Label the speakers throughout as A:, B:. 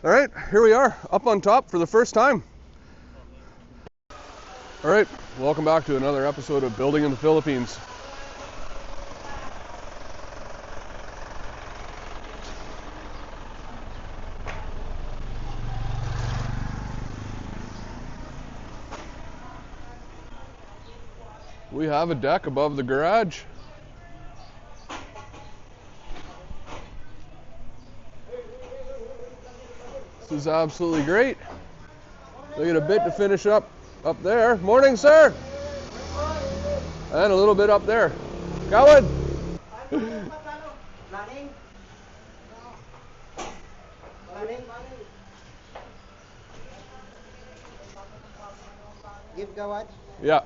A: All right, here we are, up on top for the first time. All right, welcome back to another episode of Building in the Philippines. We have a deck above the garage. This is absolutely great. We got a bit to finish up there. Morning, sir. And a little bit up there. Coward.
B: Give Gawad.
A: Yeah.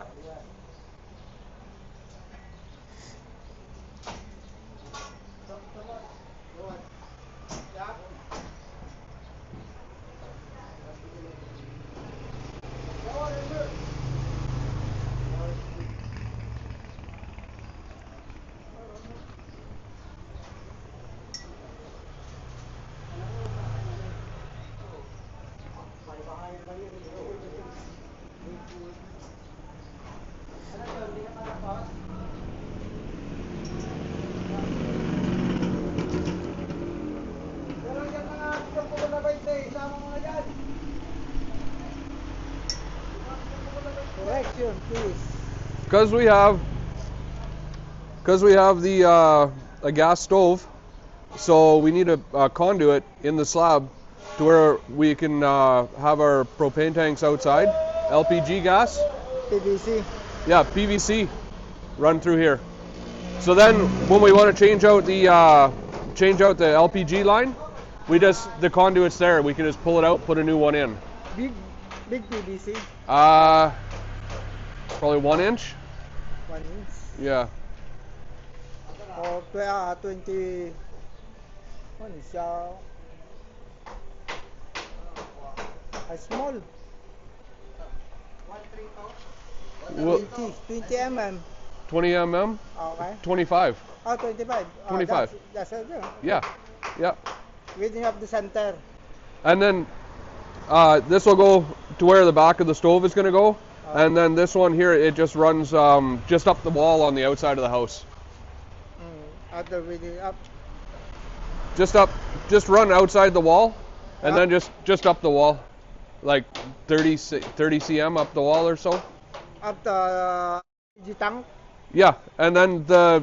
B: Correction, please.
A: Because we have the a gas stove, so we need a conduit in the slab to where we can have our propane tanks outside. LPG gas.
B: PVC.
A: Yeah, PVC run through here. So then when we want to change out the LPG line, the conduit's there. We can just pull it out, put a new one in.
B: Big PVC.
A: Probably 1 inch.
B: 1 inch.
A: Yeah.
B: Or 20. What is a small?
A: Well,
B: 20 mm.
A: 20 mm.
B: Okay.
A: 25.
B: Oh, 25.
A: 25.
B: That's it.
A: Yeah. Yeah.
B: Within of the center.
A: And then this will go to where the back of the stove is going to go. And then this one here, it just runs just up the wall on the outside of the house.
B: Other within up.
A: Just run outside the wall, and then just up the wall, like 30 cm up the wall or so.
B: Up the tank.
A: Yeah, and then the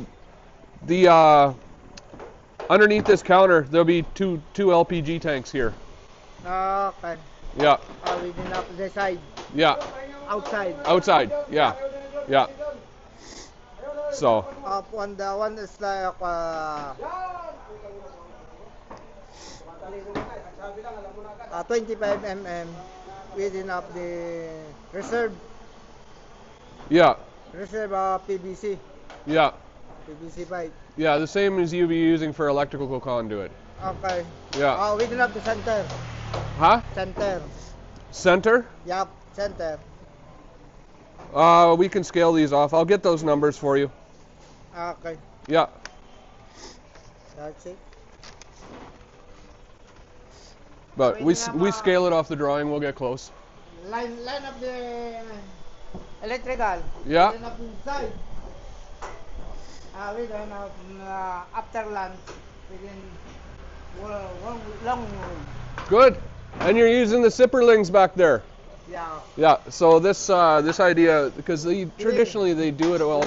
A: underneath this counter there'll be two LPG tanks here.
B: Okay.
A: Yeah.
B: Within up the side.
A: Yeah.
B: Outside.
A: Outside. Yeah. Yeah. So.
B: Up on the one is like 25 mm within of the reserve.
A: Yeah.
B: Reserve PVC.
A: Yeah.
B: PVC pipe.
A: Yeah, the same as you'd be using for electrical conduit.
B: Okay.
A: Yeah.
B: Within of the center.
A: Huh?
B: Center.
A: Center?
B: Yup, center.
A: We can scale these off. I'll get those numbers for you.
B: Okay.
A: Yeah.
B: That's it.
A: But we scale it off the drawing. We'll get close.
B: Line up the electrical.
A: Yeah.
B: Line up inside. We don't have after lunch within long.
A: Good. And you're using the zipperlings back there.
B: Yeah.
A: Yeah. So this idea, because traditionally they do it all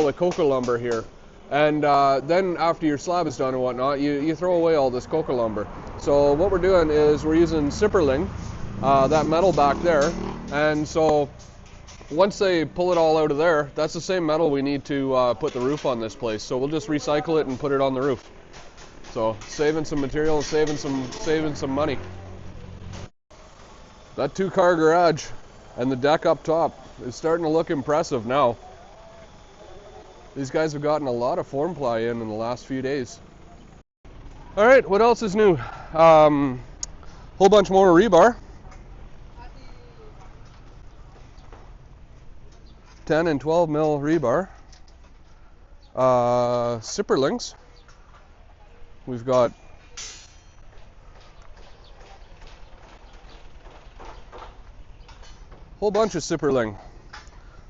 A: with cocoa lumber here, and then after your slab is done and whatnot, you throw away all this cocoa lumber. So what we're doing is we're using zipperling, that metal back there, and so once they pull it all out of there, that's the same metal we need to put the roof on this place. So we'll just recycle it and put it on the roof. So saving some material and saving some money. That 2-car garage and the deck up top is starting to look impressive now. These guys have gotten a lot of form ply in the last few days. All right, what else is new? Whole bunch more rebar. 10 and 12 mil rebar. Zipperlings. We've got whole bunch of Sipperling.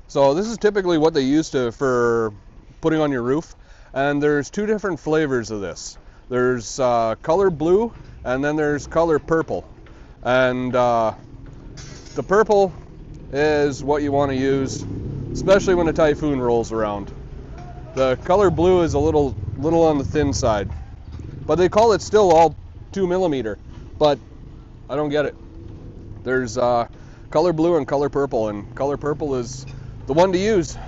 A: So this is typically what they use for putting on your roof. And there's two different flavors of this. There's color blue, and then there's color purple. And the purple is what you want to use, especially when a typhoon rolls around. The color blue is a little on the thin side, but they call it still all 2mm. But I don't get it. There's color blue and color purple, and color purple is the one to use.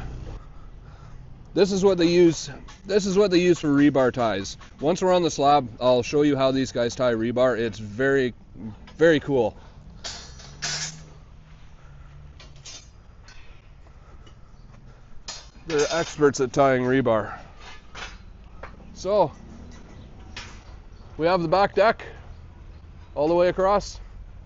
A: This is what they use. This is what they use for rebar ties. Once we're on the slab, I'll show you how these guys tie rebar. It's very, very cool. They're experts at tying rebar. So we have the back deck all the way across,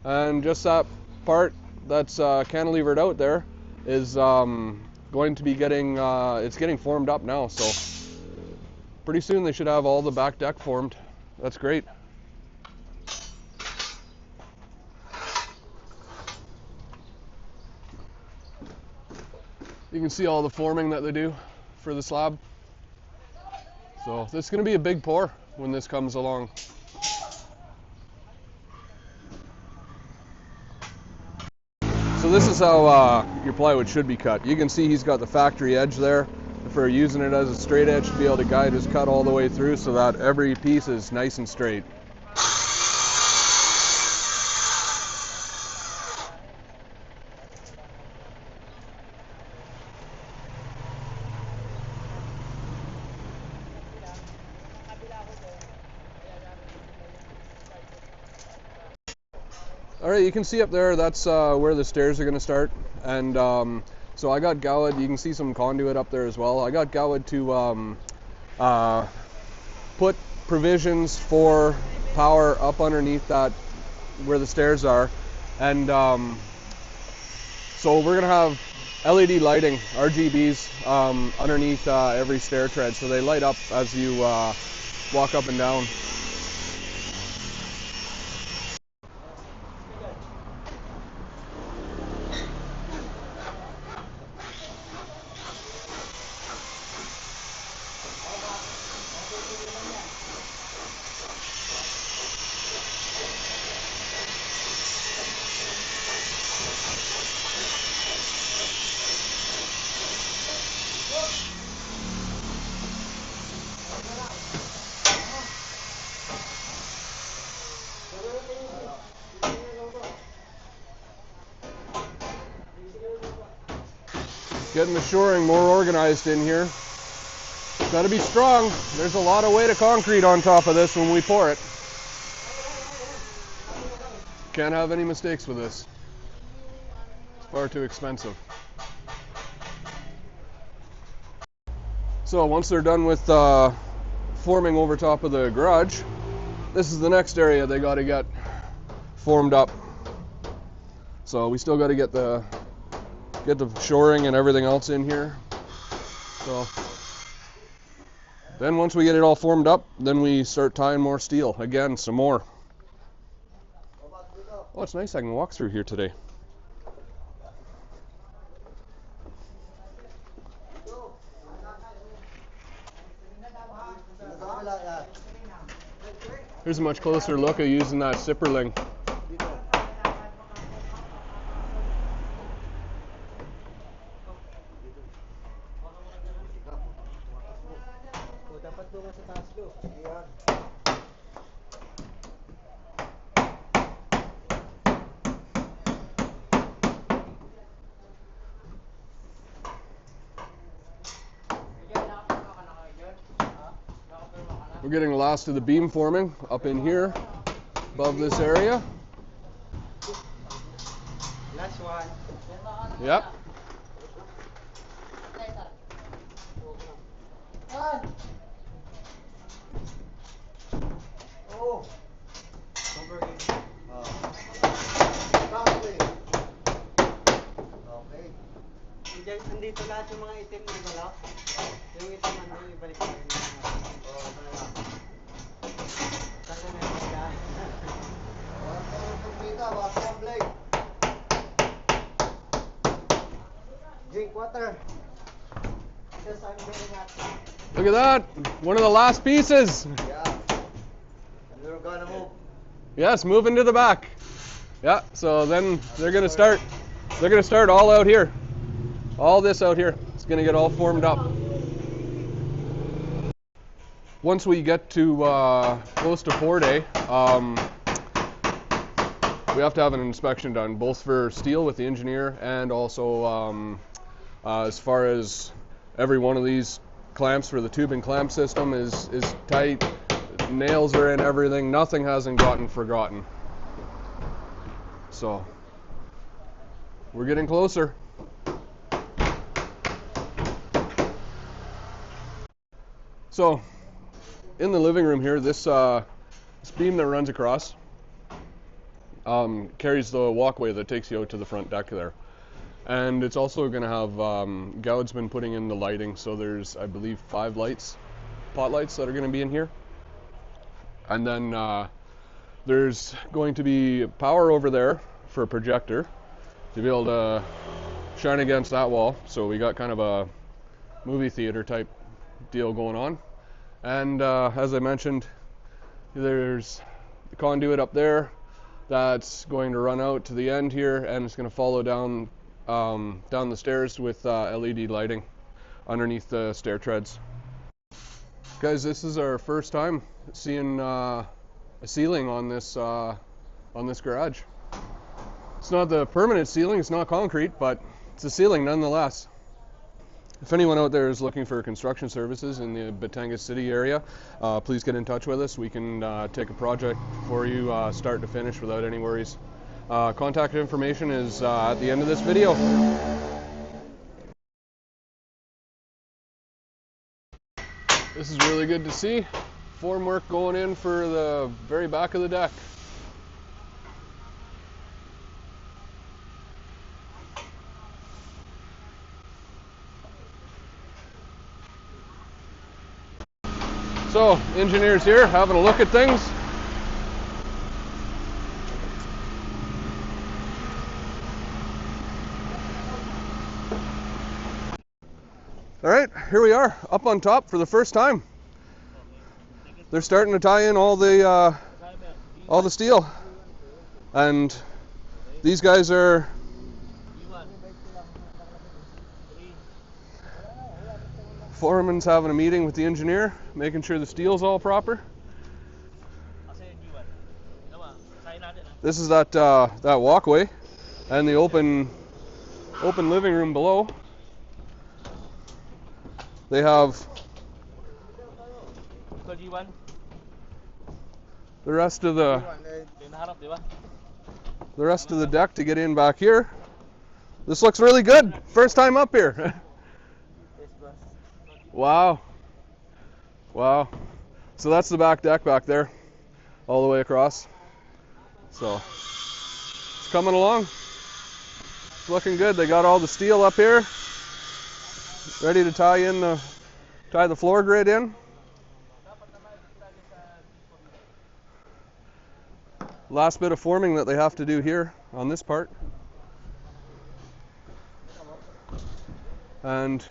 A: and just that part that's cantilevered out there is going to be getting it's getting formed up now. So pretty soon they should have all the back deck formed. That's great. You can see all the forming that they do for the slab. So this is going to be a big pour when this comes along. So this is how your plywood should be cut. You can see he's got the factory edge there for using it as a straight edge to be able to guide his cut all the way through so that every piece is nice and straight. All right, you can see up there, that's where the stairs are going to start. And so I got Gowed, you can see some conduit up there as well. I got Gowed to put provisions for power up underneath that, where the stairs are. And so we're going to have LED lighting, RGBs, underneath every stair tread. So they light up as you walk up and down. Getting the shoring more organized in here. It's got to be strong. There's a lot of weight of concrete on top of this when we pour it. Can't have any mistakes with this. It's far too expensive. So once they're done with forming over top of the garage, this is the next area they got to get formed up. So we still got to get the shoring and everything else in here. So then once we get it all formed up, then we start tying more steel. Again, some more. Oh, it's nice I can walk through here today. Here's a much closer look at using that Sipperling. We're getting the last of the beam forming up in here, above this area.
B: Last one.
A: Yep.
B: Oh. Okay. Nandito lahat yung mga itim na galaw. Yung itim ano, ibalik pa rin. Oo, talaga. Taka na yung mga. Pagpita, wasa ang blade. Drink water. Because I'm very hot.
A: Look at that. One of the last pieces.
B: Yeah. And we're gonna move.
A: Yes, moving to the back. Yeah, so then they're gonna start all out here. All this out here. It's gonna get all formed up. Once we get to close to 4-day, we have to have an inspection done, both for steel with the engineer and also as far as every one of these clamps for the tube and clamp system is tight. Nails are in, everything. Nothing hasn't gotten forgotten. So we're getting closer. So in the living room here, this beam that runs across carries the walkway that takes you out to the front deck there. And it's also going to have, Gowd's been putting in the lighting, so there's, I believe, 5 lights, pot lights that are going to be in here. And then there's going to be power over there for a projector to be able to shine against that wall. So we got kind of a movie theater type deal going on. And as I mentioned, there's the conduit up there that's going to run out to the end here, and it's going to follow down the stairs with LED lighting underneath the stair treads. Guys, this is our first time seeing a ceiling on this garage. It's not the permanent ceiling, it's not concrete, but it's a ceiling nonetheless. If anyone out there is looking for construction services in the Batangas City area, please get in touch with us. We can take a project for you start to finish without any worries. Contact information is at the end of this video. This is really good to see. Form work going in for the very back of the deck. So, engineers here having a look at things. All right, here we are up on top for the first time. They're starting to tie in all the steel, and these guys are foreman's having a meeting with the engineer, making sure the steel's all proper. This is that walkway and the open living room below. They have the rest of the deck to get in back here. This looks really good. First time up here. Wow. Wow. So that's the back deck back there, all the way across. So it's coming along. It's looking good. They got all the steel up here, ready to tie the floor grid in. Last bit of forming that they have to do here on this part. And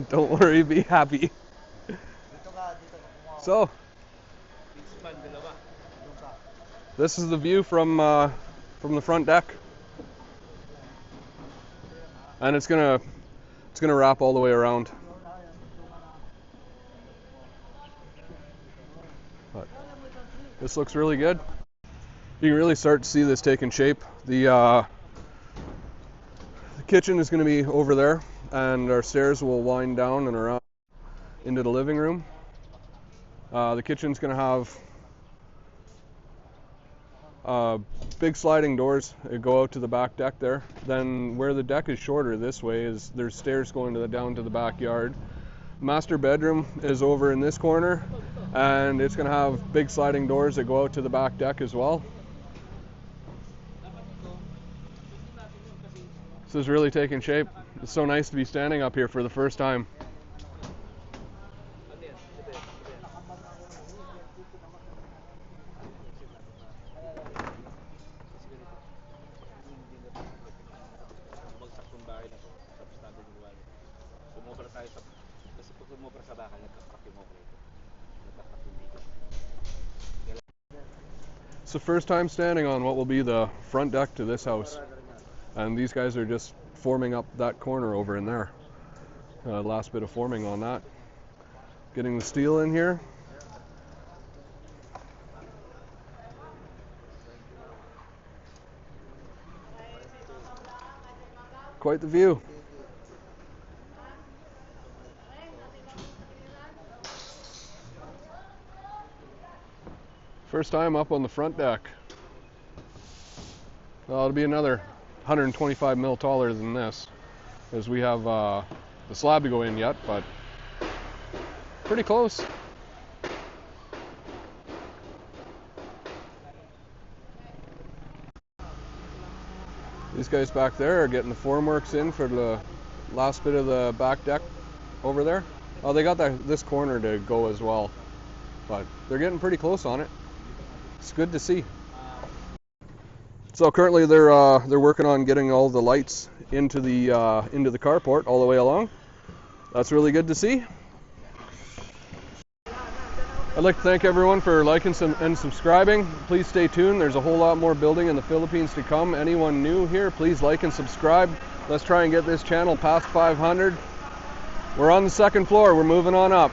A: don't worry, be happy. So, this is the view from the front deck, and it's gonna wrap all the way around. But this looks really good. You can really start to see this taking shape. The kitchen is going to be over there, and our stairs will wind down and around into the living room. The kitchen's going to have big sliding doors that go out to the back deck there. Then where the deck is shorter this way is there's stairs going down to the backyard. Master bedroom is over in this corner, and it's going to have big sliding doors that go out to the back deck as well. This is really taking shape. It's so nice to be standing up here for the first time. It's the first time standing on what will be the front deck to this house. And these guys are just forming up that corner over in there. Last bit of forming on that. Getting the steel in here. Quite the view. First time up on the front deck. Well, it'll be another 125 mil taller than this, as we have the slab to go in yet, but pretty close. These guys back there are getting the formworks in for the last bit of the back deck over there. Oh, they got this corner to go as well, but they're getting pretty close on it. It's good to see. So currently they're working on getting all the lights into the carport all the way along. That's really good to see. I'd like to thank everyone for liking and subscribing. Please stay tuned. There's a whole lot more building in the Philippines to come. Anyone new here, please like and subscribe. Let's try and get this channel past 500. We're on the second floor. We're moving on up.